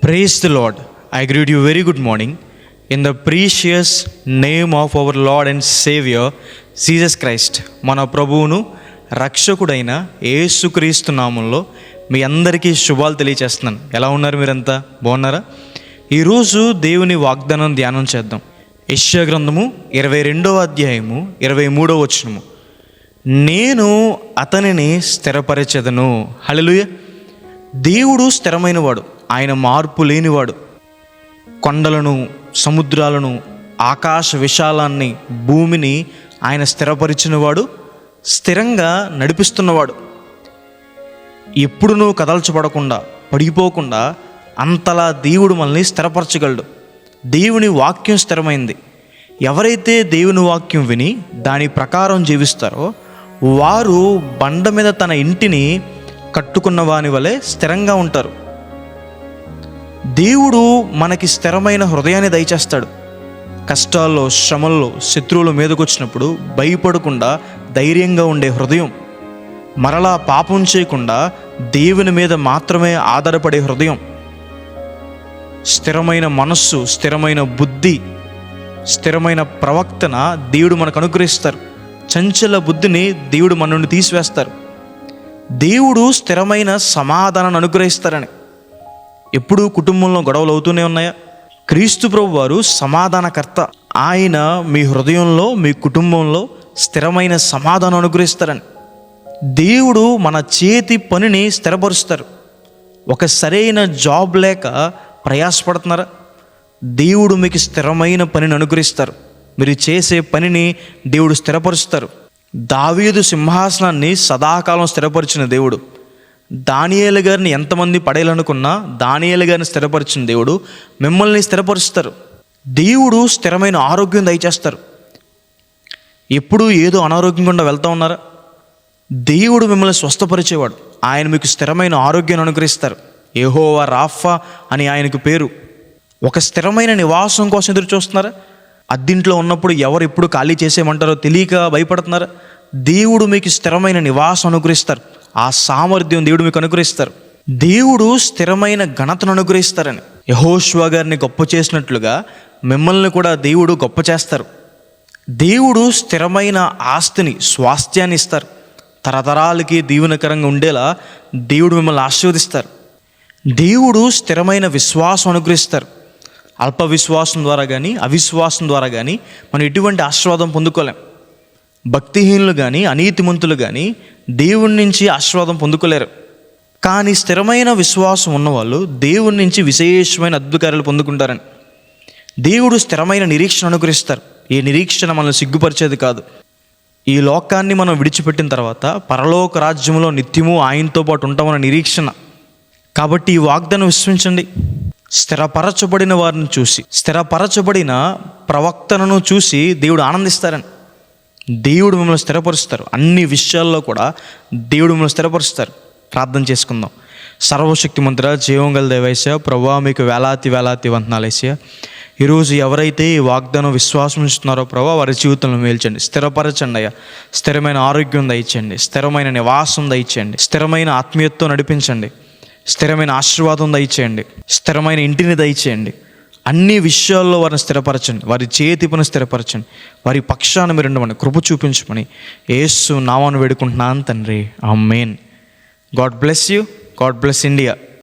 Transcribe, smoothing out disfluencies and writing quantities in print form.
Praise the Lord. I greet you very good morning in the precious name of our Lord and Savior Jesus Christ. మన ప్రభువును రక్షకుడైన యేసుక్రీస్తు నామంలో మీ అందరికీ శుభాలు తెలియచేస్తున్నాను. ఎలా ఉన్నారు? మీరంతా బాగున్నారా? ఈరోజు దేవుని వాగ్దానం ధ్యానం చేద్దాం. యెషయా గ్రంథము 22వ అధ్యాయము 23వ వచనము. నేను అతనిని స్థిరపరచెదను. హల్లెలూయా. దేవుడు స్థిరమైనవాడు, ఆయన మార్పు లేనివాడు. కొండలను, సముద్రాలను, ఆకాశ విశాలాన్ని, భూమిని ఆయన స్థిరపరిచినవాడు, స్థిరంగా నడిపిస్తున్నవాడు. ఎప్పుడునూ కదల్చబడకుండా, పడిపోకుండా అంతలా దేవుడు మనల్ని స్థిరపరచగలడు. దేవుని వాక్యం స్థిరమైంది. ఎవరైతే దేవుని వాక్యం విని దాని ప్రకారం జీవిస్తారో వారు బండ మీద తన ఇంటిని కట్టుకున్న వాని వలె స్థిరంగా ఉంటారు. దేవుడు మనకి స్థిరమైన హృదయాన్ని దయచేస్తాడు. కష్టాల్లో, శ్రమల్లో, శత్రువుల మీదకు వచ్చినప్పుడు భయపడకుండా ధైర్యంగా ఉండే హృదయం, మరలా పాపం చేయకుండా దేవుని మీద మాత్రమే ఆధారపడే హృదయం, స్థిరమైన మనస్సు, స్థిరమైన బుద్ధి, స్థిరమైన ప్రవక్తన దేవుడు మనకు అనుగ్రహిస్తారు. చంచల బుద్ధిని దేవుడు మన నుండి తీసివేస్తారు. దేవుడు స్థిరమైన సమాధానాన్ని అనుగ్రహిస్తారని. ఎప్పుడూ కుటుంబంలో గొడవలు అవుతూనే ఉన్నాయా? క్రీస్తు ప్రభు వారు సమాధానకర్త. ఆయన మీ హృదయంలో, మీ కుటుంబంలో స్థిరమైన సమాధానం అనుగ్రహిస్తారని. దేవుడు మన చేతి పనిని స్థిరపరుస్తారు. ఒక సరైన జాబ్ లేక ప్రయాసపడుతున్నారా? దేవుడు మీకు స్థిరమైన పనిని అనుగ్రహిస్తారు. మీరు చేసే పనిని దేవుడు స్థిరపరుస్తారు. దావీదు సింహాసనాన్ని సదాకాలం స్థిరపరిచిన దేవుడు. దానియేలు గారిని ఎంతమంది పడేయాలనుకున్నా దానియేలు గారిని స్థిరపరిచిన దేవుడు మిమ్మల్ని స్థిరపరుస్తారు. దేవుడు స్థిరమైన ఆరోగ్యం దయచేస్తారు. ఎప్పుడూ ఏదో అనారోగ్యం గుండా వెళ్తూ ఉన్నారా? దేవుడు మిమ్మల్ని స్వస్థపరిచేవాడు. ఆయన మీకు స్థిరమైన ఆరోగ్యాన్ని అనుగ్రహిస్తారు. యెహోవా రాఫా అని ఆయనకు పేరు. ఒక స్థిరమైన నివాసం కోసం ఎదురు చూస్తున్నారా? అద్దింట్లో ఉన్నప్పుడు ఎవరు ఎప్పుడు ఖాళీ చేసేయమంటారో తెలియక భయపడుతున్నారా? దేవుడు మీకు స్థిరమైన నివాసం అనుగ్రహిస్తారు. ఆ సామర్థ్యం దేవుడు మీకు అనుగ్రహిస్తారు. దేవుడు స్థిరమైన ఘనతను అనుగ్రహిస్తారని. యెహోషువ గారిని గొప్ప చేసినట్లుగా మిమ్మల్ని కూడా దేవుడు గొప్ప చేస్తారు. దేవుడు స్థిరమైన ఆస్తిని, స్వాస్థ్యాన్ని ఇస్తారు. తరతరాలకి దీవెనకరంగా ఉండేలా దేవుడు మిమ్మల్ని ఆశీర్వదిస్తారు. దేవుడు స్థిరమైన విశ్వాసం అనుగ్రహిస్తారు. అల్ప విశ్వాసం ద్వారా కానీ, అవిశ్వాసం ద్వారా కానీ మనం ఎటువంటి ఆశీర్వాదం పొందుకోలేం. భక్తిహీనులు కానీ, అనీతిమంతులు కానీ దేవుడి నుంచి ఆశీర్వాదం పొందుకోలేరు. కానీ స్థిరమైన విశ్వాసం ఉన్నవాళ్ళు దేవుడి నుంచి విశేషమైన అద్భుతాలు పొందుకుంటారని. దేవుడు స్థిరమైన నిరీక్షణ అనుగ్రహిస్తారు. ఈ నిరీక్షణ మనల్ని సిగ్గుపరిచేది కాదు. ఈ లోకాన్ని మనం విడిచిపెట్టిన తర్వాత పరలోక రాజ్యంలో నిత్యము ఆయనతో పాటు ఉంటామన్న నిరీక్షణ. కాబట్టి ఈ వాగ్దానం విశ్వసించండి. స్థిరపరచబడిన వారిని చూసి, స్థిరపరచబడిన ప్రవక్తను చూసి దేవుడు ఆనందిస్తారని. దేవుడు మిమ్మల్ని స్థిరపరుస్తారు. అన్ని విషయాల్లో కూడా దేవుడు మిమ్మల్ని స్థిరపరుస్తారు. ప్రార్థన చేసుకుందాం. సర్వశక్తిమంతుడా, జీవం గల దేవైసా, ప్రభువా మీకు వేలాది వేలాది వందనాలు యేసయ్యా. ఈరోజు ఎవరైతే ఈ వాగ్దానం విశ్వాసం ఉంచుతున్నారో ప్రభువా వారి జీవితంలో మేల్చండి, స్థిరపరచండి అయ్యా. స్థిరమైన ఆరోగ్యం దయచేయండి, స్థిరమైన నివాసం దయచేయండి, స్థిరమైన ఆత్మీయతతో నడిపించండి, స్థిరమైన ఆశీర్వాదం దయచేయండి, స్థిరమైన ఇంటిని దయచేయండి. అన్ని విషయాల్లో వారిని స్థిరపరచండి, వారి చేతి పని స్థిరపరచండి, వారి పక్షాన మీరు ఉండమని కృప చూపించమని యేసు నామమున వేడుకుంటున్నాను తండ్రి. ఆమేన్. God bless you. God bless India.